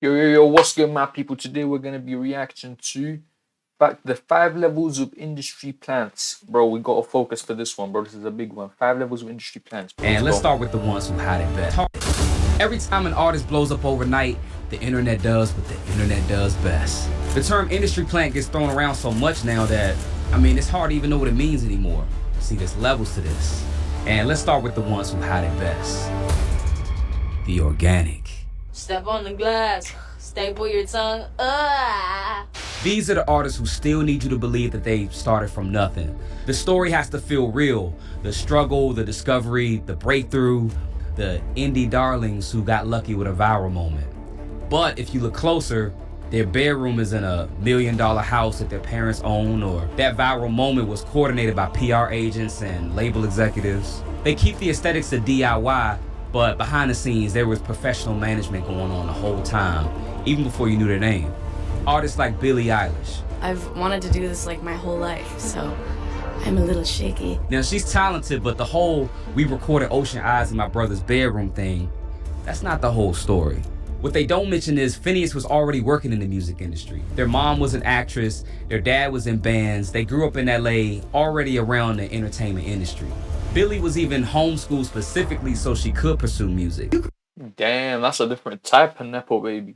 Yo, what's good, my people? Today we're gonna be reacting to the 5 levels of industry plants. Bro, we gotta focus for this one, bro. This is a big one. 5 levels of industry plants, bro. And let's Let's go. start with the ones who had it best. Every time an artist blows up overnight, the internet does what the internet does best. The term industry plant gets thrown around so much now that, it's hard to even know what it means anymore. See, there's levels to this. And let's start with the ones who had it best. The organic. Step on the glass, staple your tongue. These are the artists who still need you to believe that they started from nothing. The story has to feel real. The struggle, the discovery, the breakthrough, the indie darlings who got lucky with a viral moment. But if you look closer, their bedroom is in $1 million house that their parents own, or that viral moment was coordinated by PR agents and label executives. They keep the aesthetics of DIY, but behind the scenes, there was professional management going on the whole time, even before you knew their name. Artists like Billie Eilish. I've wanted to do this like my whole life, so I'm a little shaky. Now, she's talented, but the whole "we recorded Ocean Eyes in my brother's bedroom" thing, that's not the whole story. What they don't mention is Finneas was already working in the music industry. Their mom was an actress, their dad was in bands, they grew up in LA, already around the entertainment industry. Billie was even homeschooled specifically so she could pursue music. Damn, that's a different type of nepo baby.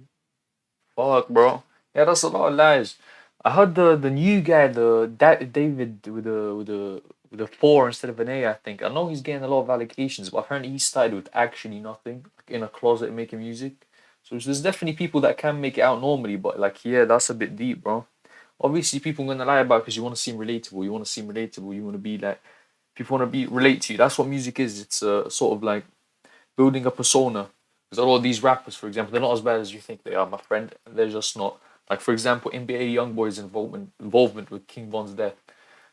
Fuck, bro. Yeah, that's a lot of lies. I heard the new guy, David with a four instead of an A. I think I know he's getting a lot of allocations, but apparently he started with actually nothing, like in a closet making music. So there's definitely people that can make it out normally, but like yeah, that's a bit deep, bro. Obviously, people are gonna lie about it because you want to seem relatable. You want to seem relatable. You want to be like people want to be relate to you. That's what music is. It's a sort of like building a persona. Because a lot of these rappers, for example, they're not as bad as you think they are, my friend. They're just not. Like for example, NBA YoungBoy's involvement with King Von's death.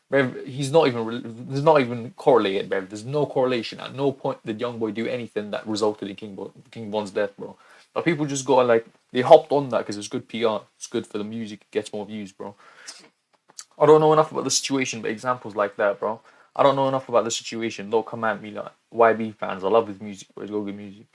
Bev, he's not even. There's not even correlated, Bev. There's no correlation. At no point did YoungBoy do anything that resulted in King Von's death, bro. But people just got like they hopped on that because it's good PR. It's good for the music. It gets more views, bro. I don't know enough about the situation, but examples like that, bro. I don't know enough about the situation. Don't come at me like YB fans. I love his music, but it's got good music.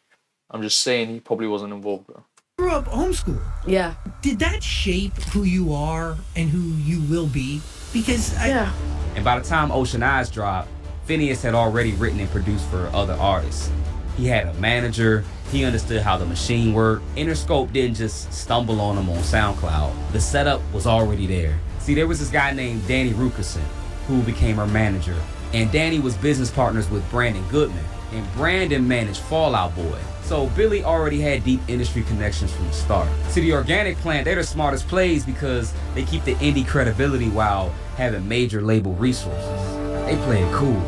I'm just saying he probably wasn't involved, bro. Grew up homeschool. Yeah. Did that shape who you are and who you will be? Because Yeah. And by the time Ocean Eyes dropped, Finneas had already written and produced for other artists. He had a manager, he understood how the machine worked. Interscope didn't just stumble on him on SoundCloud. The setup was already there. See, there was this guy named Danny Rukerson who became her manager. And Danny was business partners with Brandon Goodman. And Brandon managed Fall Out Boy. So Billie already had deep industry connections from the start. See, the organic plant, they're the smartest plays because they keep the indie credibility while having major label resources. They play it cool.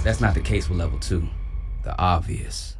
That's not the case with level 2. The obvious.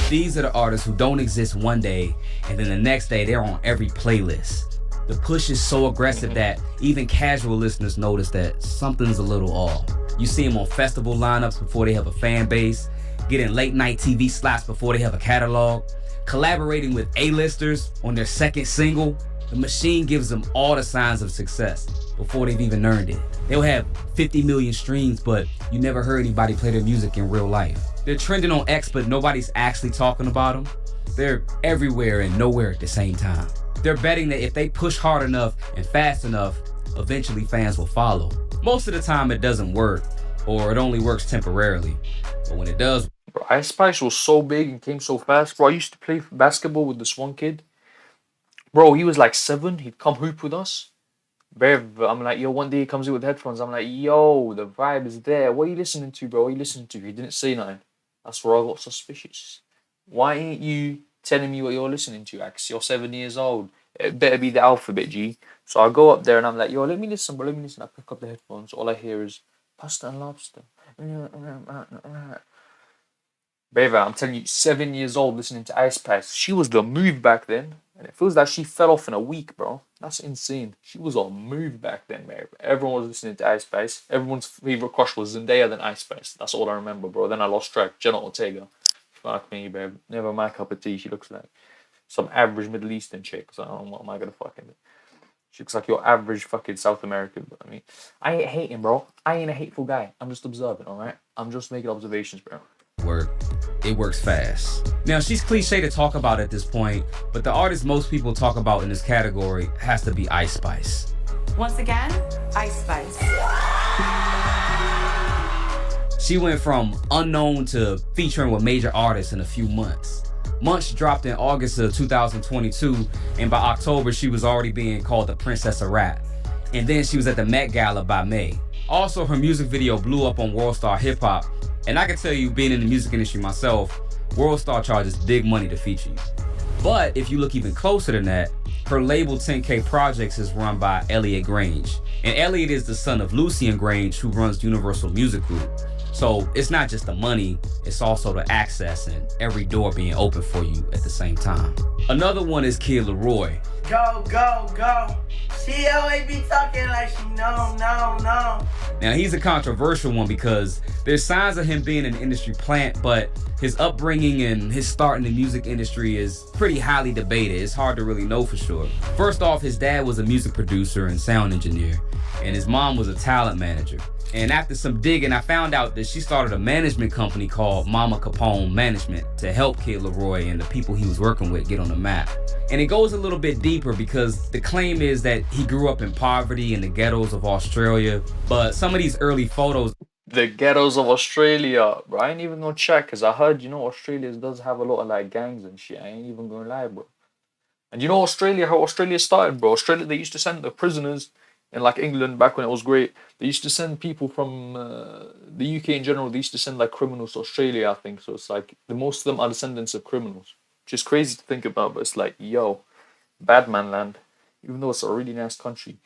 These are the artists who don't exist one day and then the next day they're on every playlist. The push is so aggressive that even casual listeners notice that something's a little off. You see them on festival lineups before they have a fan base, getting late night TV slots before they have a catalog, collaborating with A-listers on their second single. The machine gives them all the signs of success before they've even earned it. They'll have 50 million streams, but you never heard anybody play their music in real life. They're trending on X, but nobody's actually talking about them. They're everywhere and nowhere at the same time. They're betting that if they push hard enough and fast enough, eventually fans will follow. Most of the time it doesn't work, or it only works temporarily. But when it does, Bro, Ice Spice was so big and came so fast. Bro, I used to play basketball with this one kid. Bro, he was like 7. He'd come hoop with us. Bev, I'm like, yo, one day he comes in with headphones. I'm like, yo, the vibe is there. What are you listening to, bro? What are you listening to? He didn't say nothing. That's where I got suspicious. Why ain't you telling me what you're listening to, Ax? You're 7 years old. It better be the alphabet, G. So I go up there and I'm like, yo, let me listen, bro. Let me listen. I pick up the headphones. All I hear is pasta and lobster. Beva, I'm telling you, 7 years old listening to Ice Spice. She was the move back then. And it feels like she fell off in a week, bro. That's insane. She was on move back then, man. Everyone was listening to Ice Spice. Everyone's favorite crush was Zendaya than Ice Spice. That's all I remember, bro. Then I lost track. Jenna Ortega. Fuck me, babe. Never my cup of tea. She looks like some average Middle Eastern chick. So I don't know what am I gonna fucking do. She looks like your average fucking South American. But I mean, I ain't hating, bro. I ain't a hateful guy. I'm just observing, alright? I'm just making observations, bro. work. it works fast. Now, she's cliche to talk about at this point, but the artist most people talk about in this category has to be Ice Spice. Once again, Ice Spice. She went from unknown to featuring with major artists in a few months. Munch dropped in August of 2022, and by October, she was already being called the Princess of Rap. And then she was at the Met Gala by May. Also, her music video blew up on World Star Hip Hop, and I can tell you, being in the music industry myself, World Star charges big money to feature you. But if you look even closer than that, her label 10K Projects is run by Elliot Grange. And Elliot is the son of Lucian Grange, who runs Universal Music Group. So it's not just the money, it's also the access and every door being open for you at the same time. Another one is Kid Laroi. Go, go, go. She always be talking like she no. Now, he's a controversial one because there's signs of him being an industry plant, but his upbringing and his start in the music industry is pretty highly debated. It's hard to really know for sure. First off, his dad was a music producer and sound engineer, and his mom was a talent manager. And after some digging, I found out that she started a management company called Mama Capone Management to help Kid Laroi and the people he was working with get on the map. And it goes a little bit deeper because the claim is that he grew up in poverty in the ghettos of Australia, but some of these early photos... The ghettos of Australia, bro. I ain't even gonna check, because I heard, Australia does have a lot of, like, gangs and shit. I ain't even gonna lie, bro. And how Australia started, bro? Australia, they used to send the prisoners in, like, England back when it was great. They used to send people from the UK in general. They used to send, like, criminals to Australia, I think. So it's like, most of them are descendants of criminals. Which is crazy to think about, but it's like, yo, bad man land. Even though it's a really nice country.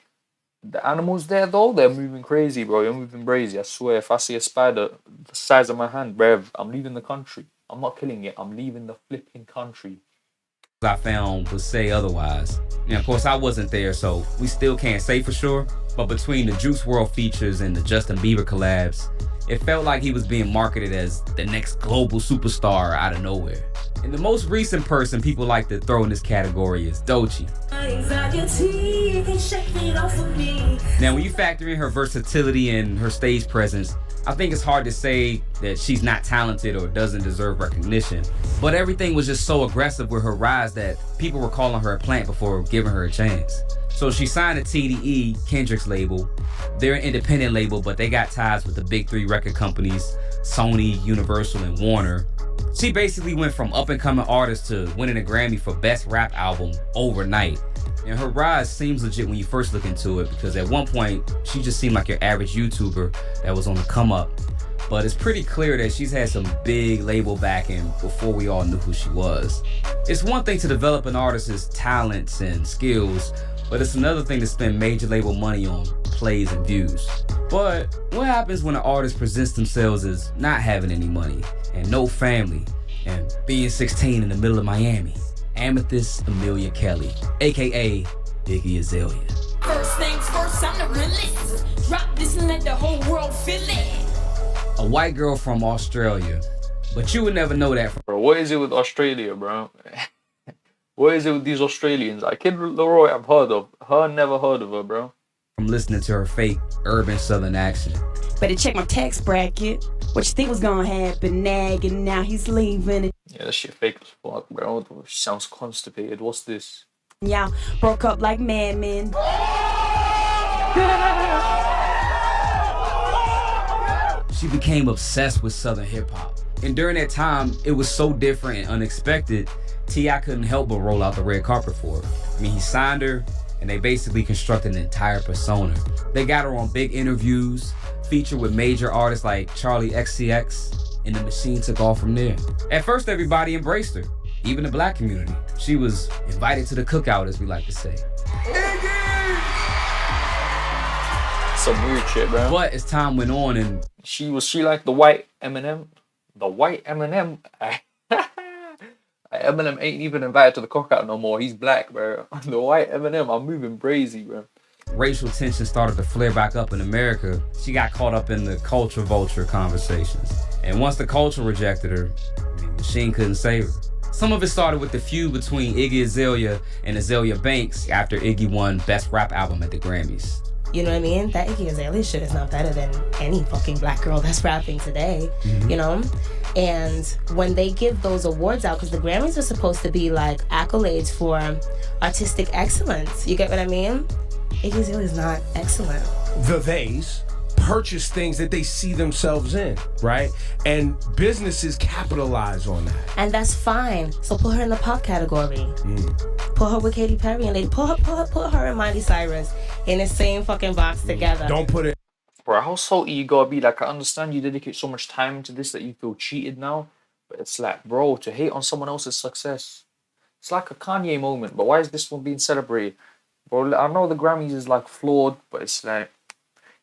The animals there, though, they're moving crazy, bro. They're moving crazy. I swear, if I see a spider the size of my hand, bruv, I'm leaving the country. I'm not killing it. I'm leaving the flipping country. I found would say otherwise. And of course, I wasn't there, so we still can't say for sure. But between the Juice WRLD features and the Justin Bieber collabs, it felt like he was being marketed as the next global superstar out of nowhere. And the most recent person people like to throw in this category is Doechii. Now, when you factor in her versatility and her stage presence, I think it's hard to say that she's not talented or doesn't deserve recognition. But everything was just so aggressive with her rise that people were calling her a plant before giving her a chance. So she signed to TDE, Kendrick's label. They're an independent label, but they got ties with the big three record companies, Sony, Universal, and Warner. She basically went from up-and-coming artist to winning a Grammy for Best Rap Album overnight. And her rise seems legit when you first look into it, because at one point, she just seemed like your average YouTuber that was on the come up. But it's pretty clear that she's had some big label backing before we all knew who she was. It's one thing to develop an artist's talents and skills, but it's another thing to spend major label money on plays and views. But what happens when an artist presents themselves as not having any money and no family and being 16 in the middle of Miami? Amethyst Amelia Kelly, aka Iggy Azalea. First things first, I'm the realist. Drop this and let the whole world feel it. A white girl from Australia, but you would never know that. Bro, what is it with Australia, bro? What is it with these Australians? Like, Kid Laroi, I've heard of. Her, never heard of her, bro. From listening to her fake urban southern accent. Better check my tax bracket. What you think was gonna happen? Nagging, now he's leaving. Yeah, that shit fake as fuck, bro. She sounds constipated. What's this? Y'all broke up like madmen. She became obsessed with Southern hip hop. And during that time, it was so different and unexpected, T.I. couldn't help but roll out the red carpet for her. I mean, he signed her, and they basically constructed an entire persona. They got her on big interviews, featured with major artists like Charlie XCX, and the machine took off from there. At first, everybody embraced her, even the black community. She was invited to the cookout, as we like to say. Some weird shit, bro. But as time went on and... She like the white Eminem? The white Eminem? Eminem ain't even invited to the cookout no more. He's black, bro. The white Eminem, I'm moving crazy, bro. Racial tension started to flare back up in America. She got caught up in the culture vulture conversations. And once the culture rejected her, Machine couldn't save her. Some of it started with the feud between Iggy Azalea and Azalea Banks after Iggy won Best Rap Album at the Grammys. You know what I mean? That Iggy Azalea shit is not better than any fucking black girl that's rapping today, you know? And when they give those awards out, because the Grammys are supposed to be like accolades for artistic excellence, you get what I mean? Iggy Azalea is not excellent. The theys purchase things that they see themselves in, right? And businesses capitalize on that. And that's fine. So put her in the pop category. Put her with Katy Perry and put her and Miley Cyrus in the same fucking box together. Don't put it. Bro, how salty you gotta be? Like, I understand you dedicate so much time into this that you feel cheated now, but it's like, bro, to hate on someone else's success, it's like a Kanye moment. But why is this one being celebrated? Bro, I know the Grammys is like flawed, but it's like,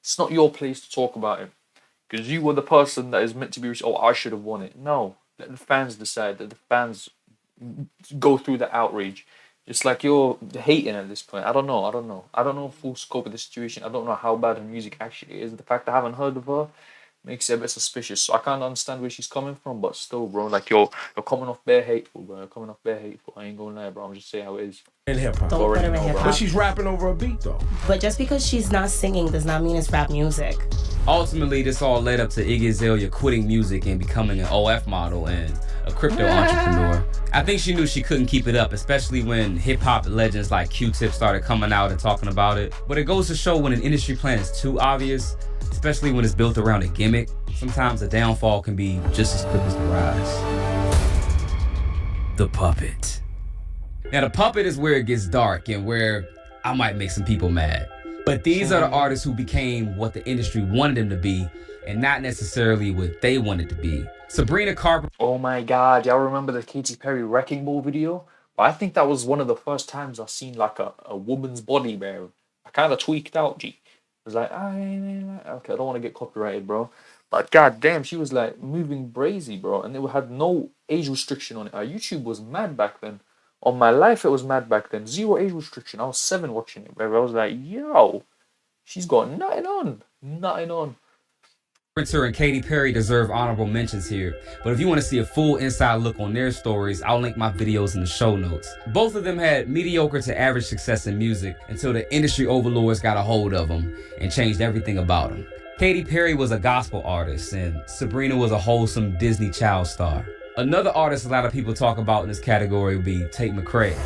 it's not your place to talk about it, because you were the person that is meant to be. Oh, I should have won it. No, let the fans decide. Let the fans go through the outrage. It's like you're hating at this point. I don't know the full scope of the situation. I don't know how bad her music actually is. The fact I haven't heard of her makes it a bit suspicious. So I can't understand where she's coming from, but still, bro, like you're coming off bare hateful, bro. You're coming off bare hateful. I ain't gonna lie, bro. I'm just saying how it is. In hip hop. Don't put her in hip hop. But she's rapping over a beat though. But just because she's not singing does not mean it's rap music. Ultimately, this all led up to Iggy Azalea quitting music and becoming an OF model and a crypto entrepreneur. I think she knew she couldn't keep it up, especially when hip-hop legends like Q-Tip started coming out and talking about it. But it goes to show when an industry plan is too obvious, especially when it's built around a gimmick, sometimes the downfall can be just as quick as the rise. The Puppet. Now, The Puppet is where it gets dark and where I might make some people mad. But these are the artists who became what the industry wanted them to be and not necessarily what they wanted to be. Sabrina Carpenter. Oh my god, y'all remember the Katy Perry Wrecking Ball video? But I think that was one of the first times I've seen like a woman's body, bro. I kind of tweaked out, G. I was like, okay, I don't want to get copyrighted, bro. But god damn, she was like moving brazy, bro. And it had no age restriction on it. YouTube was mad back then. On my life, it was mad back then. 0 age restriction. I was 7 watching it, bro. I was like, yo, she's got nothing on. Nothing on. Carpenter and Katy Perry deserve honorable mentions here, but if you want to see a full inside look on their stories, I'll link my videos in the show notes. Both of them had mediocre to average success in music until the industry overlords got a hold of them and changed everything about them. Katy Perry was a gospel artist and Sabrina was a wholesome Disney child star. Another artist a lot of people talk about in this category would be Tate McRae.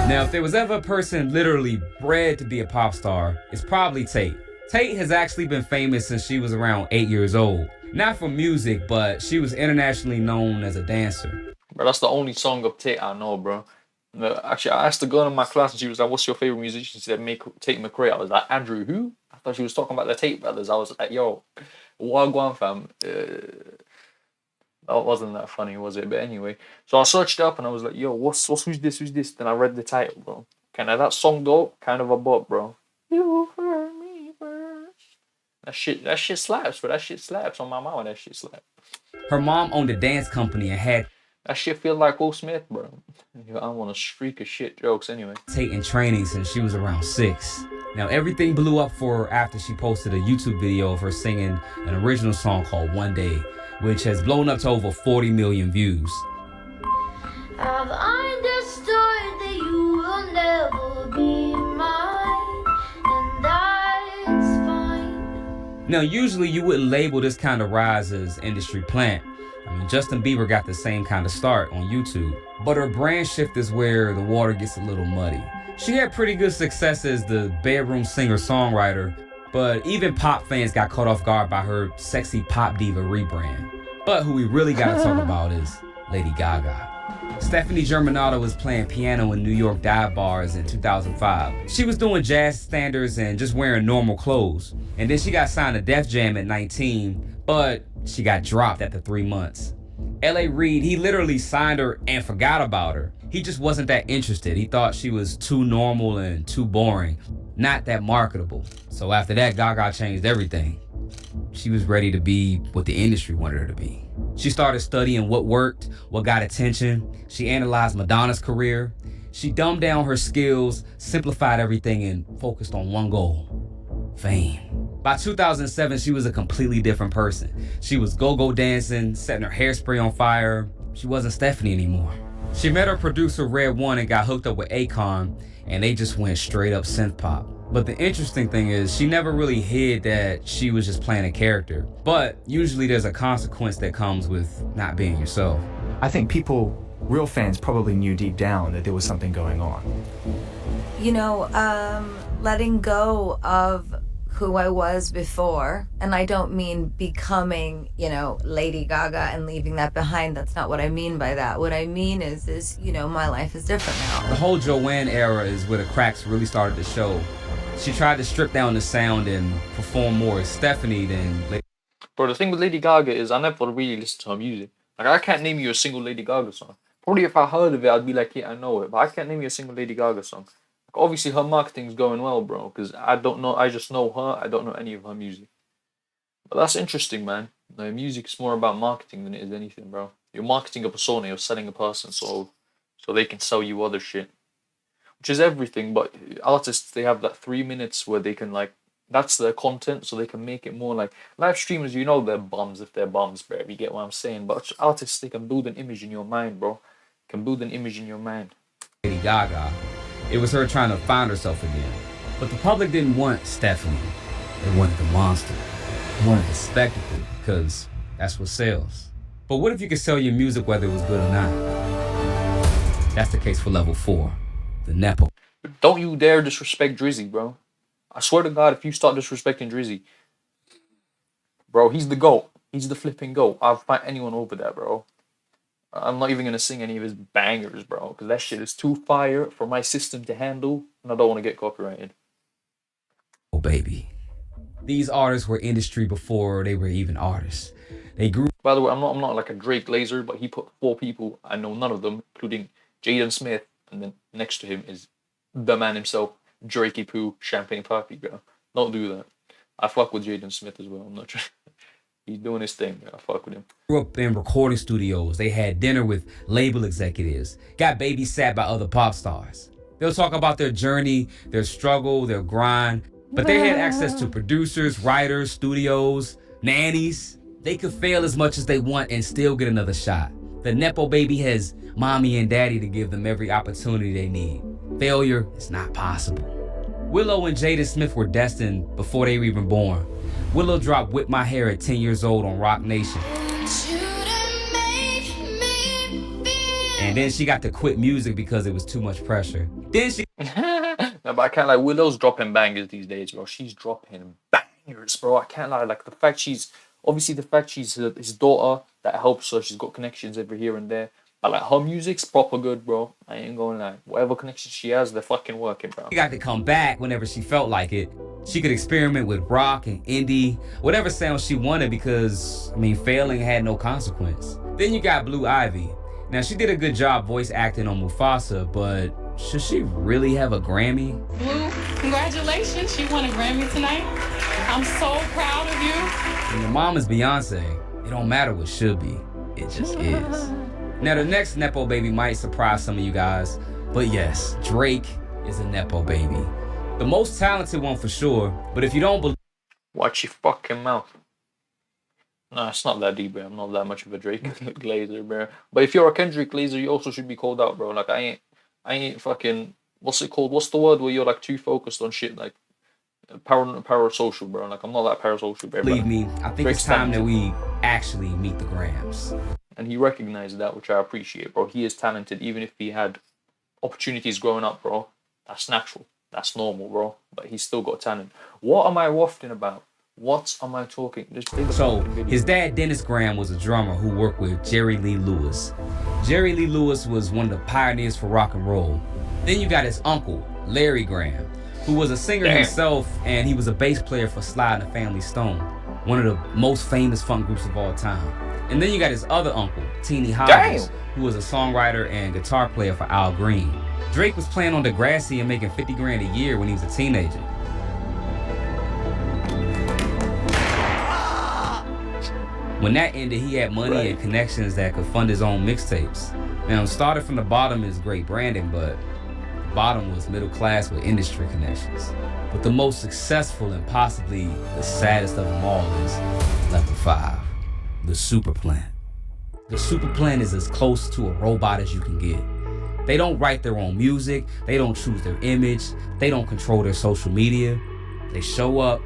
Now, if there was ever a person literally bred to be a pop star, it's probably Tate. Tate has actually been famous since she was around 8 years old. Not for music, but she was internationally known as a dancer. Bro, that's the only song of Tate I know, bro. Actually, I asked a girl in my class and she was like, what's your favorite musician? She said, Tate McRae. I was like, Andrew who? I thought she was talking about the Tate brothers. I was like, yo, Wagwan fam. That wasn't that funny, was it? But anyway, so I searched up and I was like, yo, who's this? Then I read the title, bro. Kind of that song though, kind of a bop, bro. You heard me first. That shit slaps, bro. That shit slaps on my mama. That shit slaps. Her mom owned a dance company and had that shit feel like Will Smith, bro. I want a streak of shit jokes anyway. Tate in training since she was around 6. Now everything blew up for her after she posted a YouTube video of her singing an original song called One Day, which has blown up to over 40 million views. I've understood that you will never be mine, and that's fine. Now, usually you wouldn't label this kind of rise as industry plant. I mean, Justin Bieber got the same kind of start on YouTube. But her brand shift is where the water gets a little muddy. She had pretty good success as the bedroom singer-songwriter, but even pop fans got caught off guard by her sexy pop diva rebrand. But who we really gotta talk about is Lady Gaga. Stephanie Germanotta was playing piano in New York dive bars in 2005. She was doing jazz standards and just wearing normal clothes. And then she got signed to Def Jam at 19, but she got dropped after 3 months. L.A. Reid, he literally signed her and forgot about her. He just wasn't that interested. He thought she was too normal and too boring, not that marketable. So after that, Gaga changed everything. She was ready to be what the industry wanted her to be. She started studying what worked, what got attention. She analyzed Madonna's career. She dumbed down her skills, simplified everything, and focused on one goal: fame. By 2007, she was a completely different person. She was go-go dancing, setting her hairspray on fire, she wasn't Stephanie anymore. She met her producer Red One and got hooked up with Akon, and they just went straight up synth pop. But the interesting thing is, she never really hid that she was just playing a character. But usually there's a consequence that comes with not being yourself. I think people, real fans, probably knew deep down that there was something going on. You know, letting go of who I was before, and I don't mean becoming, you know, Lady Gaga and leaving that behind. That's not what I mean by that. What I mean is, you know, my life is different now. The whole Joanne era is where the cracks really started to show. She tried to strip down the sound and perform more as Stephanie than Lady. Bro, the thing with Lady Gaga is I never really listened to her music. Like, I can't name you a single Lady Gaga song. Probably if I heard of it, I'd be like, yeah, I know it. But I can't name you a single Lady Gaga song. Like, obviously, her marketing's going well, bro. Because I don't know, I just know her. I don't know any of her music. But that's interesting, man. Like, music is more about marketing than it is anything, bro. You're marketing a persona, you're selling a person, so they can sell you other shit. Which is everything, but artists, they have that 3 minutes where they can, like, that's their content, so they can make it more like live streamers. You know they're bums if they're bums, bro. You get what I'm saying? But artists, they can build an image in your mind, bro. Can build an image in your mind. Lady Gaga, it was her trying to find herself again. But the public didn't want Stephanie. They wanted the monster. They wanted the spectacle, because that's what sells. But what if you could sell your music whether it was good or not? That's the case for level 4, the Nepo. Don't you dare disrespect Drizzy, bro. I swear to God, if you start disrespecting Drizzy, bro, he's the GOAT. He's the flipping GOAT. I'll fight anyone over that, bro. I'm not even going to sing any of his bangers, bro, because that shit is too fire for my system to handle, and I don't want to get copyrighted. Oh, baby. These artists were industry before they were even artists. They grew. By the way, I'm not like a Drake Glazer, but he put 4 people. I know none of them, including Jaden Smith, and then next to him is the man himself, Drakey Poo, Champagne Papi, bro. Don't do that. I fuck with Jaden Smith as well. I'm not trying. He's doing his thing, bro. I fuck with him. Grew up in recording studios. They had dinner with label executives. Got babysat by other pop stars. They'll talk about their journey, their struggle, their grind. But they had access to producers, writers, studios, nannies. They could fail as much as they want and still get another shot. The Nepo baby has mommy and daddy to give them every opportunity they need. Failure is not possible. Willow and Jada Smith were destined before they were even born. Willow dropped Whip My Hair at 10 years old on Rock Nation. And then she got to quit music because it was too much pressure. Then she... No, but I can't lie. Willow's dropping bangers these days, bro. She's dropping bangers, bro. I can't lie. Like, the fact she's his daughter, that helps her. She's got connections every here and there. But, like, her music's proper good, bro. I ain't gonna lie. Whatever connections she has, they're fucking working, bro. She got to come back whenever she felt like it. She could experiment with rock and indie, whatever sound she wanted because, failing had no consequence. Then you got Blue Ivy. Now, she did a good job voice acting on Mufasa, but should she really have a Grammy? Blue, congratulations. You won a Grammy tonight. I'm so proud of you. When your mom is Beyonce, it don't matter what should be. It just is. Now, the next Nepo baby might surprise some of you guys, but yes, Drake is a Nepo baby. The most talented one for sure, but if you don't believe... Watch your fucking mouth. No, it's not that deep, bro. I'm not that much of a Drake Glazer, bro. But if you're a Kendrick Glazer, you also should be called out, bro. Like, I ain't fucking... What's it called? What's the word where you're, like, too focused on shit, like... Parasocial, bro. Like, I'm not that parasocial, bro. Believe me, I think it's time that we actually meet the Grams. And he recognized that, which I appreciate, bro. He is talented, even if he had opportunities growing up, bro. That's natural. That's normal, bro. But he's still got talent. What am I wafting about? What am I talking? So, his dad, Dennis Graham, was a drummer who worked with Jerry Lee Lewis. Jerry Lee Lewis was one of the pioneers for rock and roll. Then you got his uncle, Larry Graham, who was a singer himself, and he was a bass player for Sly and the Family Stone, one of the most famous funk groups of all time. And then you got his other uncle, Teenie Hobbs, who was a songwriter and guitar player for Al Green. Drake was playing on Degrassi and making $50 grand a year when he was a teenager. When that ended, he had money and connections that could fund his own mixtapes. Now, started from the bottom is great branding, but the bottom was middle class with industry connections. But the most successful and possibly the saddest of them all is level 5, the super plant. The Super Plant is as close to a robot as you can get. They don't write their own music, they don't choose their image, they don't control their social media. They show up,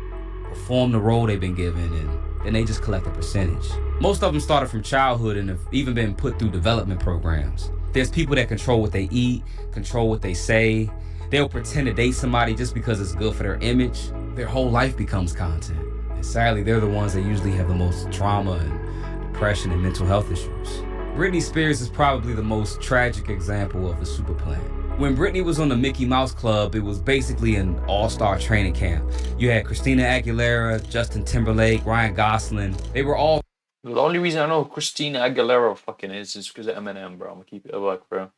perform the role they've been given, and then they just collect a percentage. Most of them started from childhood and have even been put through development programs. There's people that control what they eat, control what they say. They'll pretend to date somebody just because it's good for their image. Their whole life becomes content. And sadly, they're the ones that usually have the most trauma and depression and mental health issues. Britney Spears is probably the most tragic example of the Super Plant. When Britney was on the Mickey Mouse Club, it was basically an all-star training camp. You had Christina Aguilera, Justin Timberlake, Ryan Gosling. They were all... The only reason I know who Christina Aguilera fucking is because of Eminem, bro. I'm gonna keep it a buck, bro.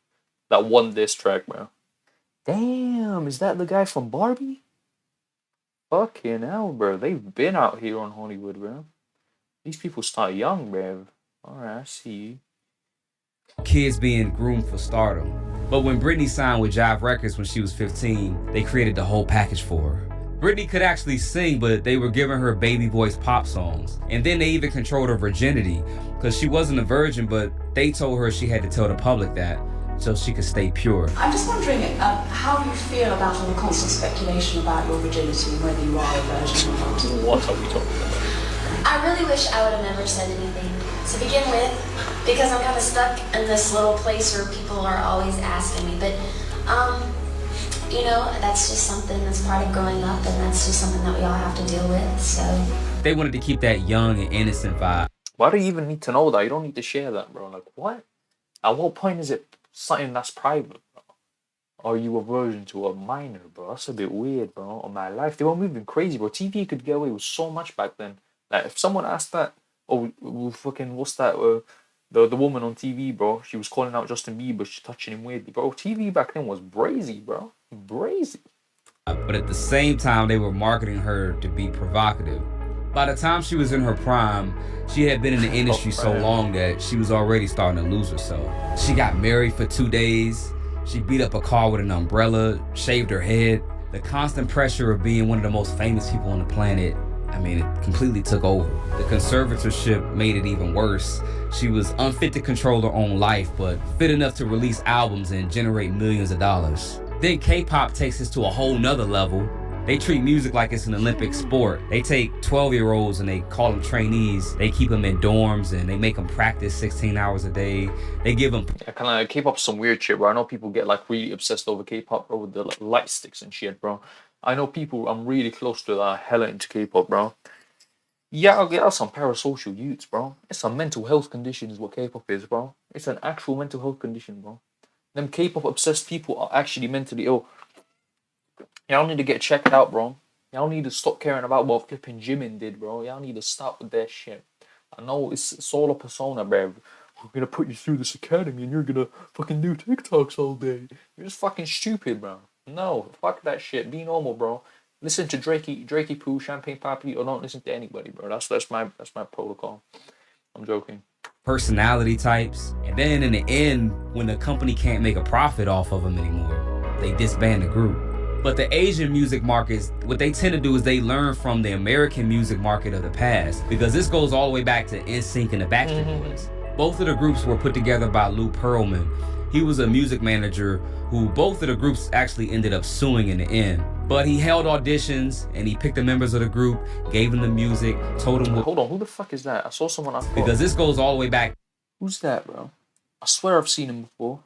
That one diss track, bro. Damn, is that the guy from Barbie? Fucking hell, bro. They've been out here on Hollywood, bro. These people start young, bro. Alright, I see you. Kids being groomed for stardom. But when Britney signed with Jive Records when she was 15, they created the whole package for her. Britney could actually sing, but they were giving her baby voice pop songs. And then they even controlled her virginity, because she wasn't a virgin, but they told her she had to tell the public that, so she could stay pure. I'm just wondering how you feel about all the constant speculation about your virginity and whether you are a virgin or not. What are we talking about? I really wish I would have never said anything to begin with, because I'm kind of stuck in this little place where people are always asking me. But, you know, that's just something that's part of growing up, and that's just something that we all have to deal with, so. They wanted to keep that young and innocent vibe. Why do you even need to know that? You don't need to share that, bro. Like, what? At what point is it something that's private, bro? Are you a virgin to a minor, bro? That's a bit weird, bro. On my life, they were moving crazy, bro. TV could get away with so much back then. Like, if someone asked that, oh, fucking, what's that? The woman on TV, bro. She was calling out Justin Bieber. She's touching him weirdly, bro. TV back then was brazy, bro. Brazy. But at the same time, they were marketing her to be provocative. By the time she was in her prime, she had been in the industry so long that she was already starting to lose herself. She got married for 2 days. She beat up a car with an umbrella, shaved her head. The constant pressure of being one of the most famous people on the planet, I mean, it completely took over. The conservatorship made it even worse. She was unfit to control her own life, but fit enough to release albums and generate millions of dollars. Then K-pop takes us to a whole nother level. They treat music like it's an Olympic sport. They take 12-year-olds and they call them trainees. They keep them in dorms and they make them practice 16 hours a day. They give them... Yeah, kind of K-pop's some weird shit, bro. I know people get like really obsessed over K-pop, bro, with the like, light sticks and shit, bro. I know people I'm really close to that are hella into K-pop, bro. Yeah, I'll get out some parasocial youths, bro. It's a mental health condition is what K-pop is, bro. It's an actual mental health condition, bro. Them K-pop obsessed people are actually mentally ill. Y'all need to get checked out, bro. Y'all need to stop caring about what flipping Jimin did, bro. Y'all need to stop with that shit. I know it's all a persona, bro. We're gonna put you through this academy and you're gonna fucking do TikToks all day. You're just fucking stupid, bro. No, fuck that shit. Be normal, bro. Listen to Drakey Poo, Champagne Papi, or don't listen to anybody, bro. That's my protocol. I'm joking. Personality types. And then in the end, when the company can't make a profit off of them anymore, they disband the group. But the Asian music markets, what they tend to do is they learn from the American music market of the past, because this goes all the way back to NSYNC and the Backstreet Boys. Both of the groups were put together by Lou Pearlman. He was a music manager who both of the groups actually ended up suing in the end. But he held auditions and he picked the members of the group, gave them the music, told them what... Hold on, who the fuck is that? I saw someone I thought... Because this goes all the way back... Who's that, bro? I swear I've seen him before.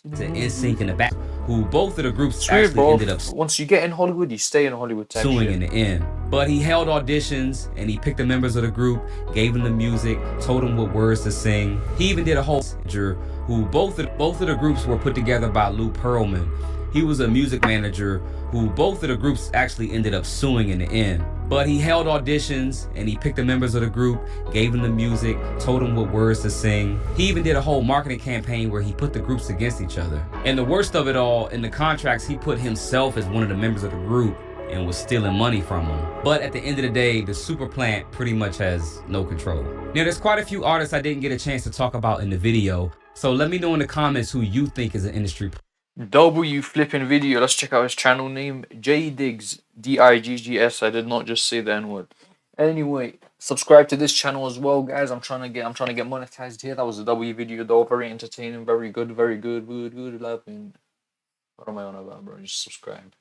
To NSYNC and the back, who both of the groups actually ended up... Once you get in Hollywood, you stay in Hollywood type suing shit. in the end. But he held auditions and he picked the members of the group, gave them the music, told them what words to sing. He even did a whole... who both of the groups were put together by Lou Pearlman. He was a music manager who both of the groups actually ended up suing in the end. But he held auditions and he picked the members of the group, gave them the music, told them what words to sing. He even did a whole marketing campaign where he put the groups against each other. And the worst of it all, in the contracts, he put himself as one of the members of the group and was stealing money from them. But at the end of the day, the Super Plant pretty much has no control. Now, there's quite a few artists I didn't get a chance to talk about in the video. So let me know in the comments who you think is an industry. W flipping video. Let's check out his channel name. J Diggs, Diggs. I did not just say the N-word. Anyway, subscribe to this channel as well, guys. I'm trying to get monetized here. That was a W video though. Very entertaining, very good, good, loving. What am I on about, bro? Just subscribe.